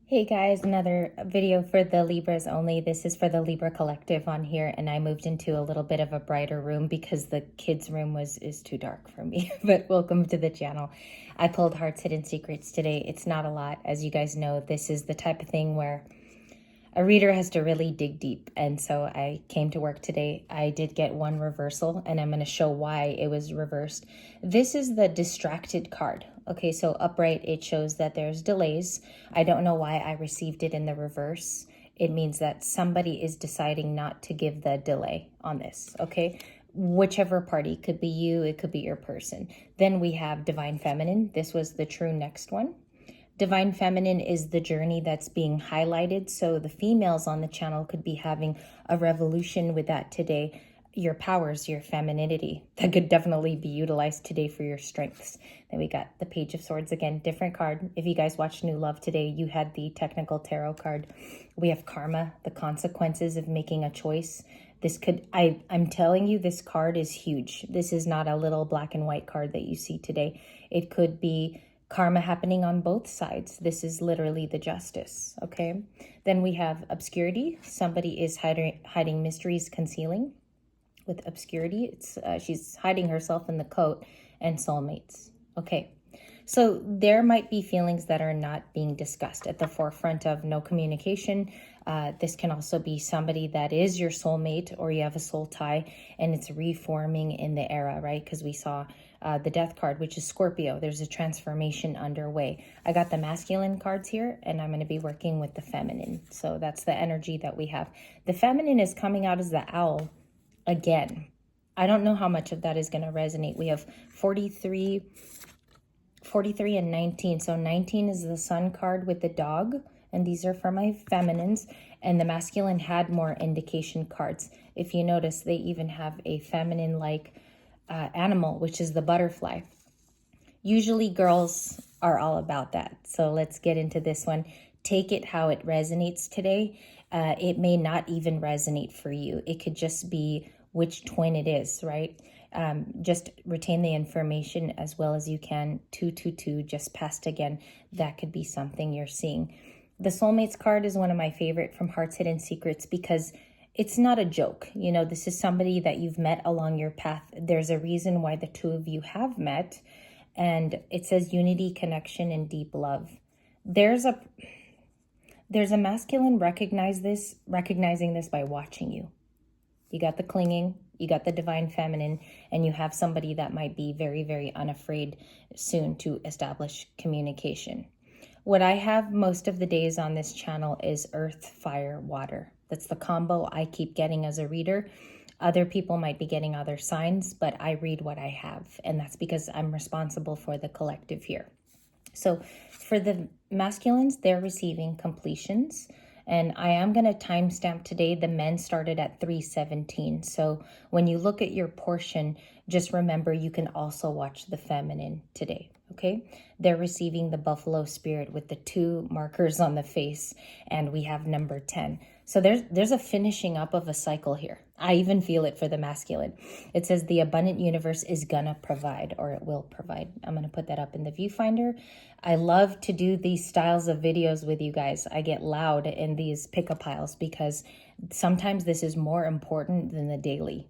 Hey guys, another video for the Libras only. This is for the Libra collective on here, and I moved into a little bit of a brighter room because the kids' room is too dark for me. But welcome to the channel. I pulled Heart's Hidden Secrets today. It's not a lot. As you guys know, this is the type of thing where a reader has to really dig deep, and so I came to work today. I did get one reversal, and I'm going to show why it was reversed. This is the distracted card. Okay, so upright, it shows that there's delays. I don't know why I received it in the reverse. It means that somebody is deciding not to give the delay on this, okay? Whichever party, could be you, it could be your person. Then we have Divine Feminine. This was the true next one. Divine Feminine is the journey that's being highlighted. So the females on the channel could be having a revolution with that today. Your powers, your femininity, that could definitely be utilized today for your strengths. Then we got the Page of Swords again, different card. If you guys watched New Love today, you had the technical tarot card. We have karma, the consequences of making a choice. This could, I'm telling you, this card is huge. This is not a little black and white card that you see today. It could be karma happening on both sides. This is literally the justice, okay? Then we have obscurity. Somebody is hiding mysteries, concealing. With obscurity, it's she's hiding herself in the coat, and soulmates. Okay, so there might be feelings that are not being discussed at the forefront of no communication. This can also be somebody that is your soulmate, or you have a soul tie, and it's reforming in the era, right? Because we saw the death card, which is Scorpio. There's a transformation underway. I got the masculine cards here, and I'm going to be working with the feminine. So that's the energy that we have. The feminine is coming out as the owl again. I don't know how much of that is going to resonate. We have 43 and 19. So 19 is the sun card with the dog, and these are for my feminines, and the masculine had more indication cards. If you notice, they even have a feminine like animal, which is the butterfly. Usually girls are all about that. So let's get into this one. Take it how it resonates today. It may not even resonate for you. It could just be which twin it is, right? Just retain the information as well as you can. 222 just passed again. That could be something you're seeing. The soulmates card is one of my favorite from Heart's Hidden Secrets because it's not a joke. You know, this is somebody that you've met along your path. There's a reason why the two of you have met. And it says unity, connection, and deep love. There's a masculine recognizing this by watching you. You got the clinging, you got the divine feminine, and you have somebody that might be very, very unafraid soon to establish communication. What I have most of the days on this channel is earth, fire, water. That's the combo I keep getting as a reader. Other people might be getting other signs, but I read what I have, and that's because I'm responsible for the collective here. So for the masculines, they're receiving completions. And I am going to timestamp today. The men started at 3:17. So when you look at your portion, just remember you can also watch the feminine today. Okay, they're receiving the buffalo spirit with the 2 markers on the face, and we have number 10. So there's a finishing up of a cycle here. I even feel it for the masculine. It says the abundant universe is gonna provide, or it will provide. I'm gonna put that up in the viewfinder. I love to do these styles of videos with you guys. I get loud in these pick-up piles because sometimes this is more important than the daily.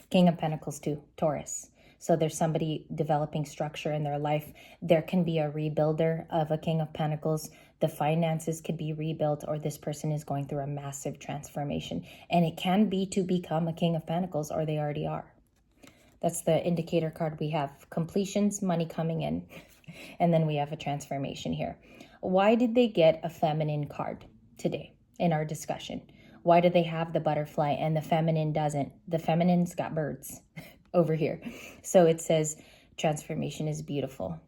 King of Pentacles too, Taurus. So there's somebody developing structure in their life. There can be a rebuilder of a King of Pentacles. The finances could be rebuilt, or this person is going through a massive transformation. And it can be to become a King of Pentacles, or they already are. That's the indicator card we have. Completions, money coming in. And then we have a transformation here. Why did they get a feminine card today in our discussion? Why do they have the butterfly and the feminine doesn't? The feminine's got birds over here. So it says transformation is beautiful.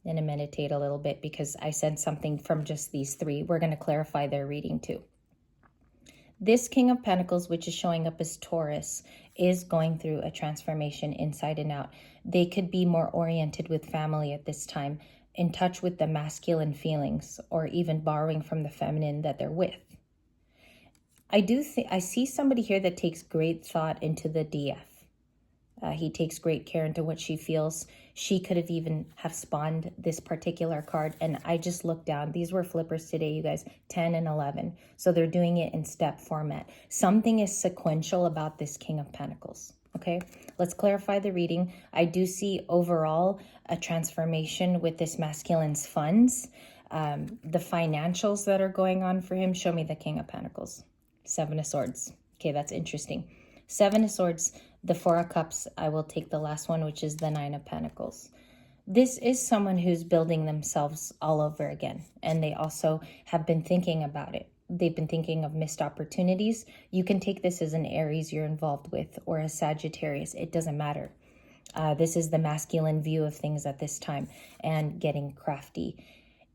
And I meditate a little bit because I said something from just these 3. We're going to clarify their reading too. This King of Pentacles, which is showing up as Taurus, is going through a transformation inside and out. They could be more oriented with family at this time, in touch with the masculine feelings, or even borrowing from the feminine that they're with. I see somebody here that takes great thought into the DF. He takes great care into what she feels. She could have even have spawned this particular card. And I just looked down. These were flippers today, you guys, 10 and 11. So they're doing it in step format. Something is sequential about this King of Pentacles. Okay, let's clarify the reading. I do see overall a transformation with this masculine's funds. The financials that are going on for him. Show me the King of Pentacles. Seven of Swords. Okay, that's interesting. Seven of Swords, the Four of Cups. I will take the last one, which is the Nine of Pentacles. This is someone who's building themselves all over again. And they also have been thinking about it. They've been thinking of missed opportunities. You can take this as an Aries you're involved with or a Sagittarius. It doesn't matter. This is the masculine view of things at this time and getting crafty.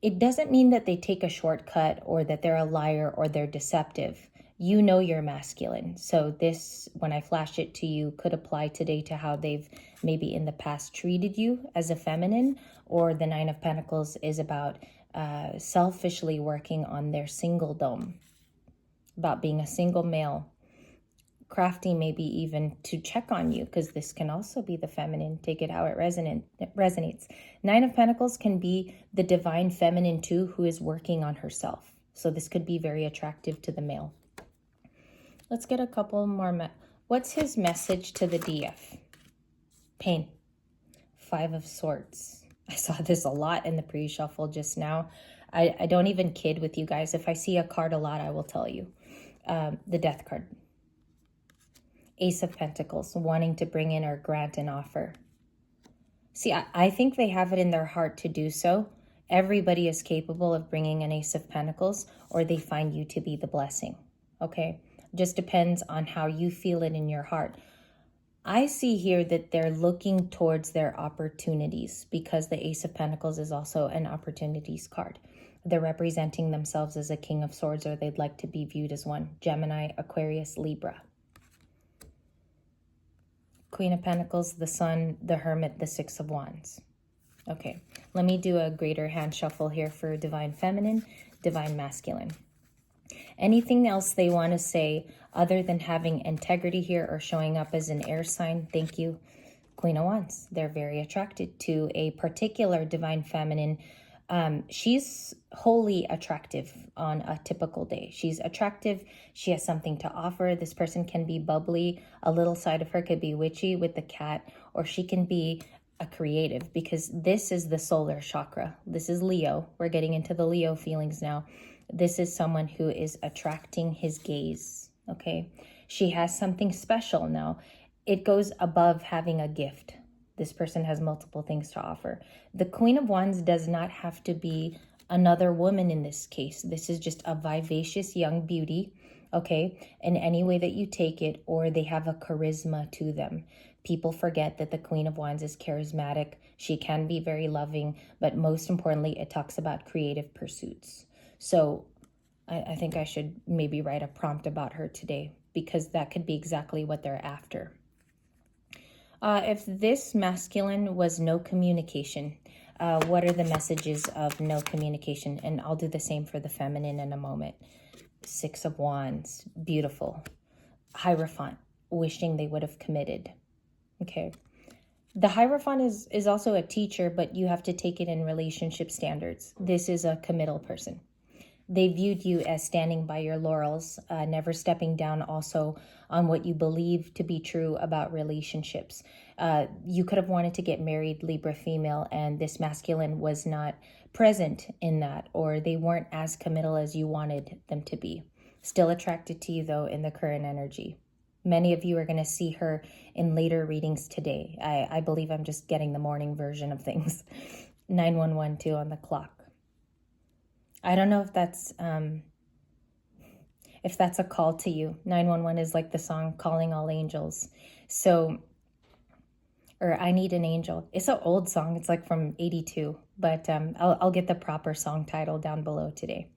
It doesn't mean that they take a shortcut or that they're a liar or they're deceptive. You know you're masculine. So this, when I flash it to you, could apply today to how they've maybe in the past treated you as a feminine, or the Nine of Pentacles is about selfishly working on their singledom, about being a single male, crafty maybe even to check on you, because this can also be the feminine. Take it how it resonates. Nine of Pentacles can be the divine feminine too, who is working on herself. So this could be very attractive to the male. Let's get a couple more. What's his message to the DF? Pain. Five of Swords. I saw this a lot in the pre-shuffle just now. I don't even kid with you guys. If I see a card a lot, I will tell you. The Death card. Ace of Pentacles, wanting to bring in or grant an offer. See, I think they have it in their heart to do so. Everybody is capable of bringing an Ace of Pentacles, or they find you to be the blessing. Okay? Just depends on how you feel it in your heart. I see here that they're looking towards their opportunities, because the Ace of Pentacles is also an opportunities card. They're representing themselves as a King of Swords, or they'd like to be viewed as one. Gemini, Aquarius, Libra. Queen of Pentacles, the Sun, the Hermit, the Six of Wands. Okay, let me do a greater hand shuffle here for Divine Feminine, Divine Masculine. Anything else they want to say other than having integrity here or showing up as an air sign? Thank you. Queen of Wands. They're very attracted to a particular Divine Feminine. She's wholly attractive on a typical day. She's attractive. She has something to offer. This person can be bubbly. A little side of her could be witchy with the cat, or she can be a creative, because this is the solar chakra. This is Leo. We're getting into the Leo feelings now. This is someone who is attracting his gaze, okay? She has something special now. It goes above having a gift. This person has multiple things to offer. The Queen of Wands does not have to be another woman in this case. This is just a vivacious young beauty, okay? In any way that you take it, or they have a charisma to them. People forget that the Queen of Wands is charismatic. She can be very loving, but most importantly, it talks about creative pursuits. So I think I should maybe write a prompt about her today, because that could be exactly what they're after. If this masculine was no communication, what are the messages of no communication? And I'll do the same for the feminine in a moment. Six of Wands, beautiful. Hierophant, wishing they would have committed. Okay. The Hierophant is also a teacher, but you have to take it in relationship standards. This is a committal person. They viewed you as standing by your laurels, never stepping down also on what you believe to be true about relationships. You could have wanted to get married, Libra female, and this masculine was not present in that, or they weren't as committal as you wanted them to be. Still attracted to you, though, in the current energy. Many of you are going to see her in later readings today. I believe I'm just getting the morning version of things. 9112 on the clock. I don't know if that's a call to you. 911 is like the song Calling All Angels. So, or I Need an Angel. It's an old song. It's like from 82, but I'll get the proper song title down below today.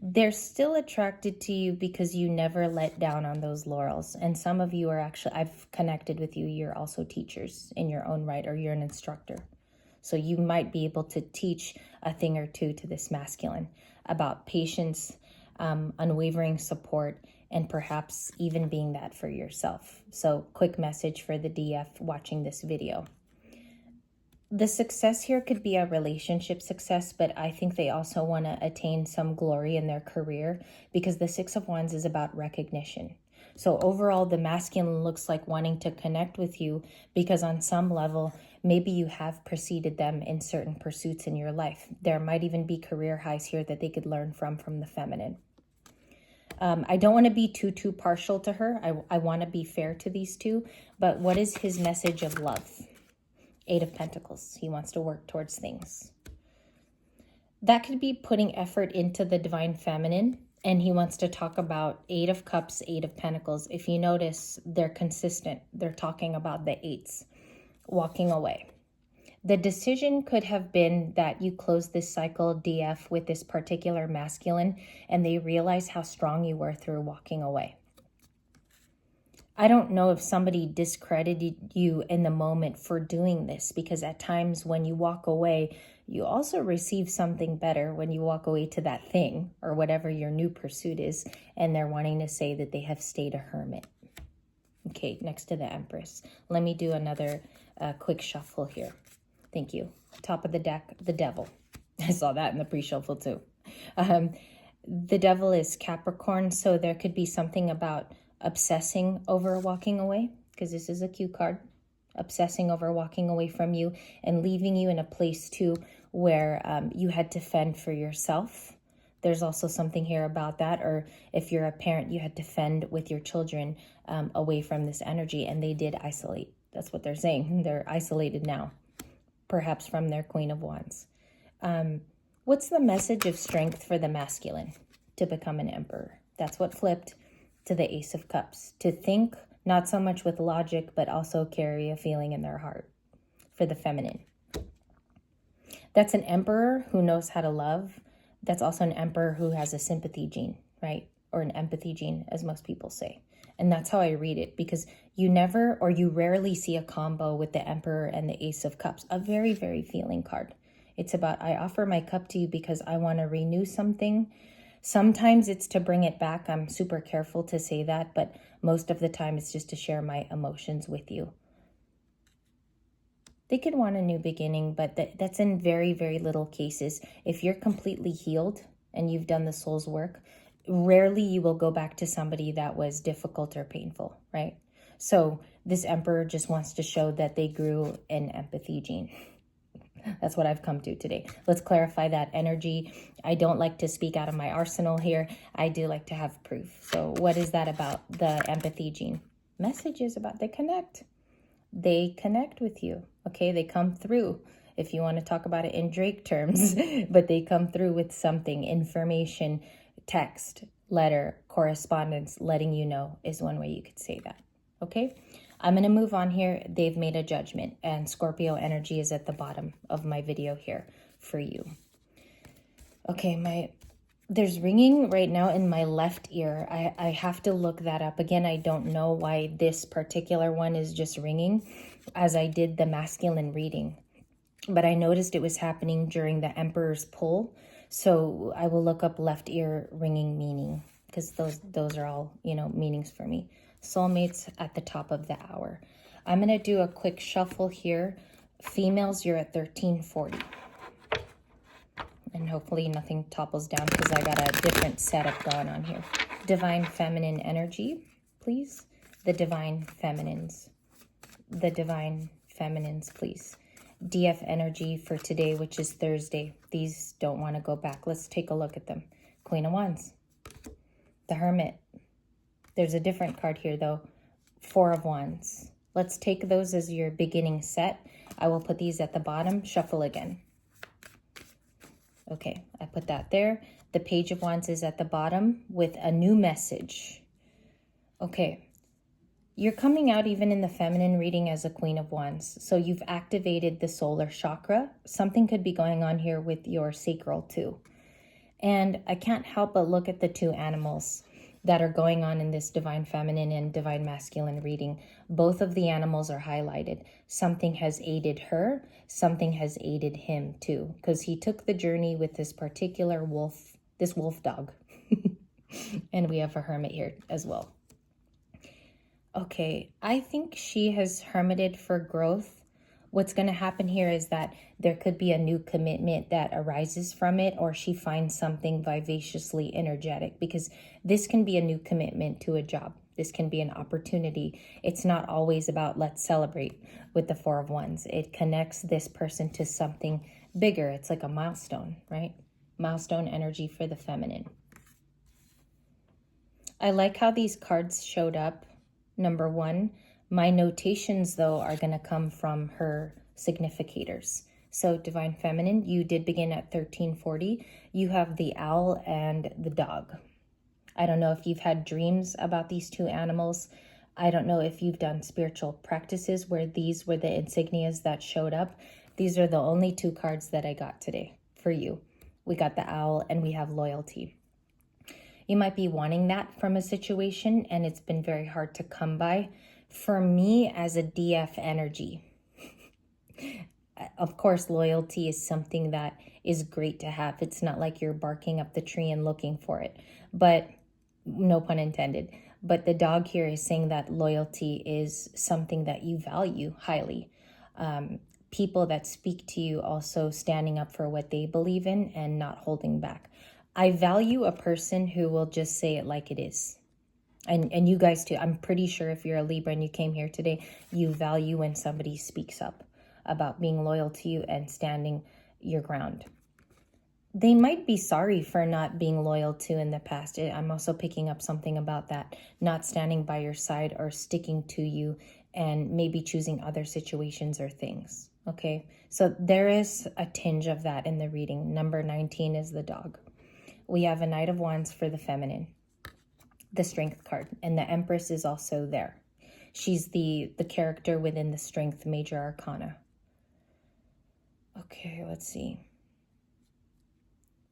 They're still attracted to you because you never let down on those laurels. And some of you are actually, I've connected with you. You're also teachers in your own right, or you're an instructor. So you might be able to teach a thing or two to this masculine about patience, unwavering support, and perhaps even being that for yourself. So quick message for the DF watching this video. The success here could be a relationship success, but I think they also want to attain some glory in their career, because the Six of Wands is about recognition. So overall, the masculine looks like wanting to connect with you because on some level, maybe you have preceded them in certain pursuits in your life. There might even be career highs here that they could learn from the feminine. I don't want to be too partial to her. I want to be fair to these two. But what is his message of love? Eight of Pentacles. He wants to work towards things. That could be putting effort into the divine feminine. And he wants to talk about Eight of Cups, Eight of Pentacles. If you notice, they're consistent. They're talking about the eights. Walking away. The decision could have been that you close this cycle, DF, with this particular masculine, and they realize how strong you were through walking away. I don't know if somebody discredited you in the moment for doing this, because at times when you walk away, you also receive something better when you walk away to that thing or whatever your new pursuit is, and they're wanting to say that they have stayed a hermit. Okay, next to the Empress. Let me do another quick shuffle here. Thank you. Top of the deck, the Devil. I saw that in the pre-shuffle too. The Devil is Capricorn, so there could be something about obsessing over walking away, because this is a cue card. Obsessing over walking away from you and leaving you in a place too where you had to fend for yourself. There's also something here about that. Or if you're a parent, you had to fend with your children away from this energy, and they did isolate. That's what they're saying. They're isolated now, perhaps from their Queen of Wands. What's the message of strength for the masculine? To become an emperor. That's what flipped to the Ace of Cups. To think not so much with logic, but also carry a feeling in their heart for the feminine. That's an emperor who knows how to love. That's also an emperor who has a sympathy gene, right? Or an empathy gene, as most people say. And that's how I read it, because you never or you rarely see a combo with the Emperor and the Ace of Cups. A very, very feeling card. It's about, I offer my cup to you because I want to renew something. Sometimes it's to bring it back. I'm super careful to say that, but most of the time it's just to share my emotions with you. They could want a new beginning, but that's in very, very little cases. If you're completely healed and you've done the soul's work, rarely you will go back to somebody that was difficult or painful, right? So this Emperor just wants to show that they grew an empathy gene. That's what I've come to today. Let's clarify that energy. I don't like to speak out of my arsenal here. I do like to have proof. So what is that about, the empathy gene? Messages about they connect. They connect with you, okay? They come through, if you want to talk about it in Drake terms, but they come through with something, information, text, letter, correspondence, letting you know is one way you could say that, okay? I'm going to move on here. They've made a judgment, and Scorpio energy is at the bottom of my video here for you. Okay, there's ringing right now in my left ear. I have to look that up. Again, I don't know why this particular one is just ringing, as I did the masculine reading. But I noticed it was happening during the Emperor's pull. So I will look up left ear ringing meaning, because those are all, meanings for me. Soulmates at the top of the hour. I'm going to do a quick shuffle here. Females, you're at 1340. And hopefully nothing topples down, because I got a different setup going on here. Divine feminine energy, please. The divine feminines. The divine feminines, please. DF energy for today, which is Thursday. These don't want to go back. Let's take a look at them. Queen of Wands. The Hermit. There's a different card here, though. Four of Wands. Let's take those as your beginning set. I will put these at the bottom. Shuffle again. Okay, I put that there. The Page of Wands is at the bottom with a new message. Okay, you're coming out even in the feminine reading as a Queen of Wands. So you've activated the solar chakra. Something could be going on here with your sacral too. And I can't help but look at the two animals that are going on in this divine feminine and divine masculine reading. Both of the animals are highlighted. Something has aided her. Something has aided him too, because he took the journey with this particular wolf, this wolf dog. And we have a hermit here as well. Okay, I think she has hermited for growth. What's going to happen here is that there could be a new commitment that arises from it, or she finds something vivaciously energetic, because this can be a new commitment to a job. This can be an opportunity. It's not always about let's celebrate with the Four of Wands. It connects this person to something bigger. It's like a milestone, right? Milestone energy for the feminine. I like how these cards showed up. Number one, my notations, though, are going to come from her significators. So Divine Feminine, you did begin at 1340. You have the owl and the dog. I don't know if you've had dreams about these two animals. I don't know if you've done spiritual practices where these were the insignias that showed up. These are the only two cards that I got today for you. We got the owl and we have loyalty. You might be wanting that from a situation, and it's been very hard to come by. For me, as a DF energy, of course, loyalty is something that is great to have. It's not like you're barking up the tree and looking for it, but no pun intended. But the dog here is saying that loyalty is something that you value highly. People that speak to you also standing up for what they believe in and not holding back. I value a person who will just say it like it is. And you guys too. I'm pretty sure if you're a Libra and you came here today, you value when somebody speaks up about being loyal to you and standing your ground. They might be sorry for not being loyal to in the past. I'm also picking up something about that, not standing by your side or sticking to you and maybe choosing other situations or things. Okay, so there is a tinge of that in the reading. Number 19 is the dog. We have a Knight of Wands for the feminine, the Strength card, and the Empress is also there. She's the character within the Strength Major Arcana. Okay, let's see.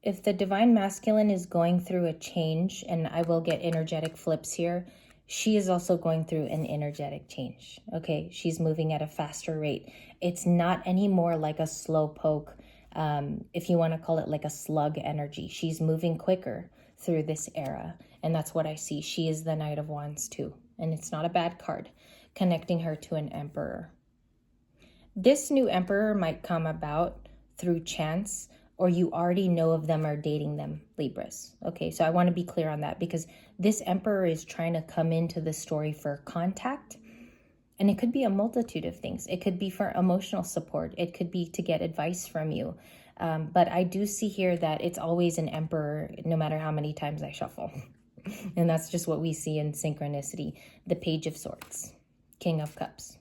If the Divine Masculine is going through a change, and I will get energetic flips here, she is also going through an energetic change. Okay, she's moving at a faster rate. It's not anymore like a slow poke. If you want to call it like a slug energy, she's moving quicker through this era. And that's what I see. She is the Knight of Wands too. And it's not a bad card, connecting her to an Emperor. This new Emperor might come about through chance, or you already know of them or dating them, Libras. Okay, so I want to be clear on that, because this Emperor is trying to come into the story for contact. And it could be a multitude of things. It could be for emotional support. It could be to get advice from you. But I do see here that it's always an Emperor, no matter how many times I shuffle. And that's just what we see in synchronicity. The Page of Swords, King of Cups.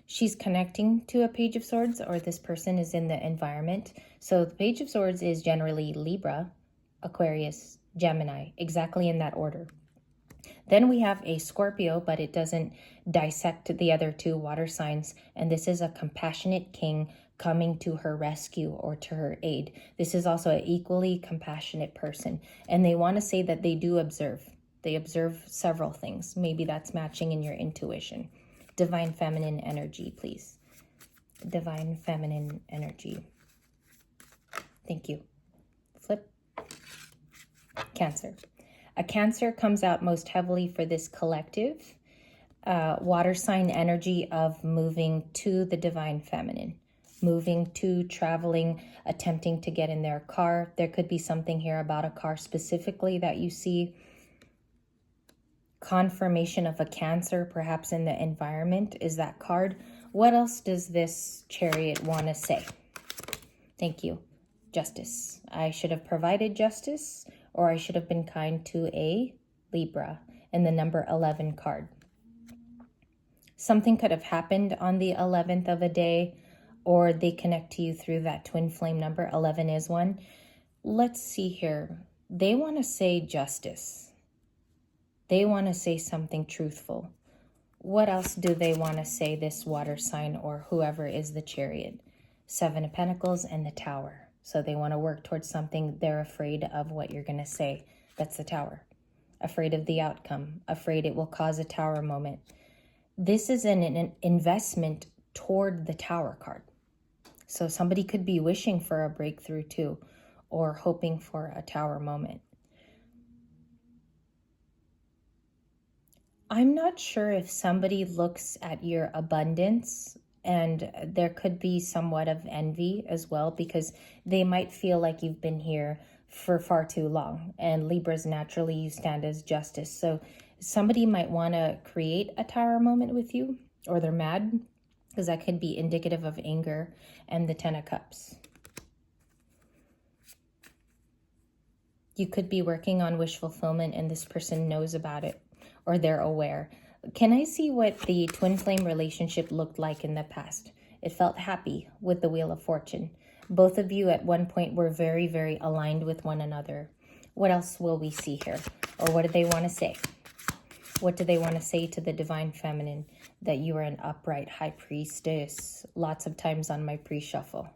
She's connecting to a Page of Swords, or this person is in the environment. So the Page of Swords is generally Libra, Aquarius, Gemini, exactly in that order. Then we have a Scorpio, but it doesn't dissect the other two water signs. And this is a compassionate king coming to her rescue or to her aid. This is also an equally compassionate person. And they want to say that they do observe. They observe several things. Maybe that's matching in your intuition. Divine Feminine energy, please. Divine Feminine energy. Thank you. Flip. Cancer. A Cancer comes out most heavily for this collective water sign energy of moving to the Divine Feminine, moving to, traveling, attempting to get in their car. There could be something here about a car specifically that you see. Confirmation of a Cancer, perhaps in the environment, is that card. What else does this Chariot want to say? Thank you. Justice. I should have provided justice, or I should have been kind to a Libra, and the number 11 card. Something could have happened on the 11th of a day, or they connect to you through that twin flame number. 11 is one. Let's see here. They want to say justice. They want to say something truthful. What else do they want to say, this water sign or whoever is the Chariot? 7 of Pentacles and the Tower. So they want to work towards something. They're afraid of what you're going to say. That's the Tower. Afraid of the outcome. Afraid it will cause a Tower moment. This is an investment toward the Tower card. So somebody could be wishing for a breakthrough too. or hoping for a Tower moment. I'm not sure if somebody looks at your abundance, and there could be somewhat of envy as well, because they might feel like you've been here for far too long. And Libras, naturally, you stand as justice. So somebody might want to create a Tower moment with you, or they're mad, because that could be indicative of anger, and the Ten of Cups. You could be working on wish fulfillment, and this person knows about it, or they're aware. Can I see what the twin flame relationship looked like in the past? It felt happy with the Wheel of Fortune. Both of you at one point were very, very aligned with one another. What else will we see here? Or what do they want to say? What do they want to say to the Divine Feminine? That you are an upright High Priestess. Lots of times on my pre-shuffle.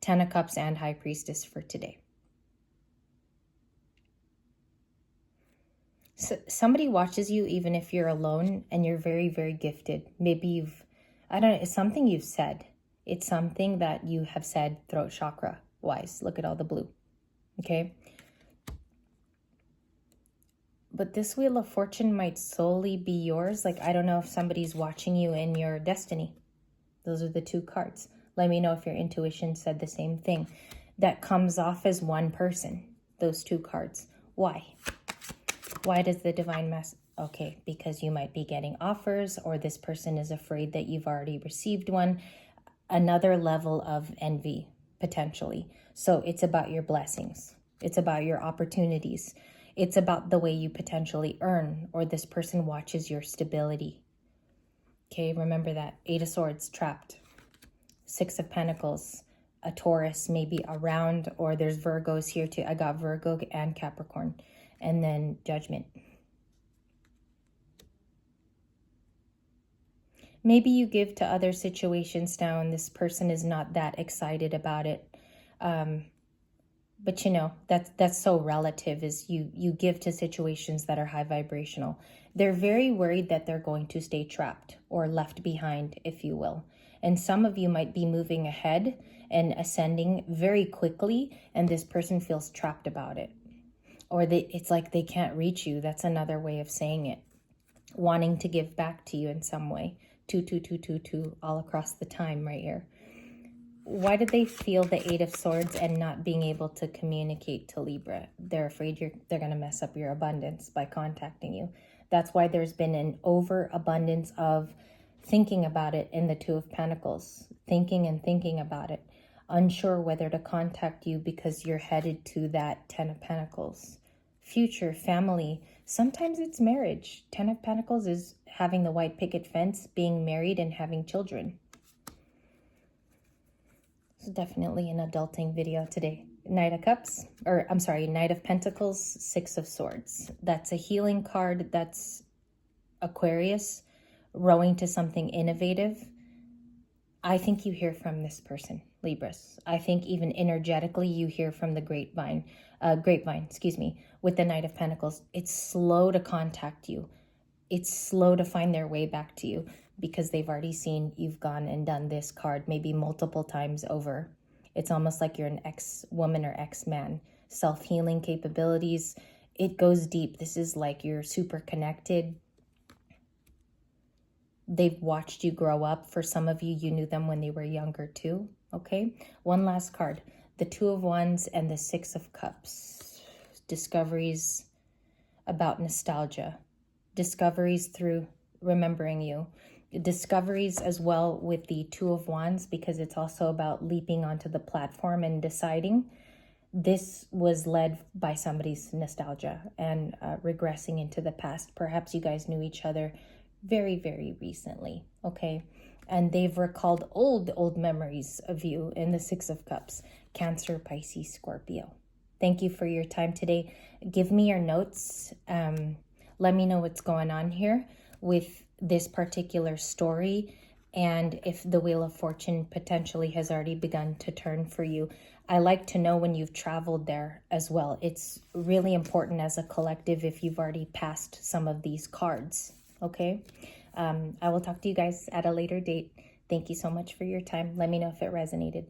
Ten of Cups and High Priestess for today. So somebody watches you even if you're alone, and you're very, very gifted. Maybe I don't know, it's something you've said. It's something that you have said throat chakra wise. Look at all the blue. Okay. But this Wheel of Fortune might solely be yours. Like, I don't know if somebody's watching you in your destiny. Those are the two cards. Let me know if your intuition said the same thing. That comes off as one person, those two cards. Why? Why does the Divine Mass? Okay, because you might be getting offers, or this person is afraid that you've already received one. Another level of envy, potentially. So it's about your blessings. It's about your opportunities. It's about the way you potentially earn, or this person watches your stability. Okay, remember that. Eight of Swords, trapped. Six of Pentacles, a Taurus maybe around, or there's Virgos here too. I got Virgo and Capricorn. And then Judgment. Maybe you give to other situations now, and this person is not that excited about it. But you know, that's so relative, is you give to situations that are high vibrational. They're very worried that they're going to stay trapped or left behind, if you will. And some of you might be moving ahead and ascending very quickly, and this person feels trapped about it. Or it's like they can't reach you. That's another way of saying it. Wanting to give back to you in some way. 2, 2, 2, 2, 2, all across the time right here. Why did they feel the Eight of Swords and not being able to communicate to Libra? They're afraid they're going to mess up your abundance by contacting you. That's why there's been an overabundance of thinking about it in the Two of Pentacles. Thinking and thinking about it. Unsure whether to contact you because you're headed to that Ten of Pentacles. Future, family. Sometimes it's marriage. Ten of Pentacles is having the white picket fence, being married, and having children. It's definitely an adulting video today. Knight of Cups, or I'm sorry, Knight of Pentacles, Six of Swords. That's a healing card. That's Aquarius, rowing to something innovative. I think you hear from this person, Libras. I think even energetically you hear from the grapevine, with the Knight of Pentacles. It's slow to contact you. It's slow to find their way back to you because they've already seen you've gone and done this card maybe multiple times over. It's almost like you're an ex-woman or ex-man. Self-healing capabilities. It goes deep. This is like you're super connected. They've watched you grow up. For some of you, you knew them when they were younger too. Okay. One last card. The Two of Wands and the Six of Cups. Discoveries about nostalgia. Discoveries through remembering you. Discoveries as well with the Two of Wands, because it's also about leaping onto the platform and deciding. This was led by somebody's nostalgia and regressing into the past. Perhaps you guys knew each other very, very recently, okay? And they've recalled old memories of you in the Six of Cups. Cancer, Pisces, Scorpio. Thank you for your time today. Give me your notes. Let me know what's going on here with this particular story, and if the Wheel of Fortune potentially has already begun to turn for you. I like to know when you've traveled there as well. It's really important as a collective if you've already passed some of these cards, okay? I will talk to you guys at a later date. Thank you so much for your time. Let me know if it resonated.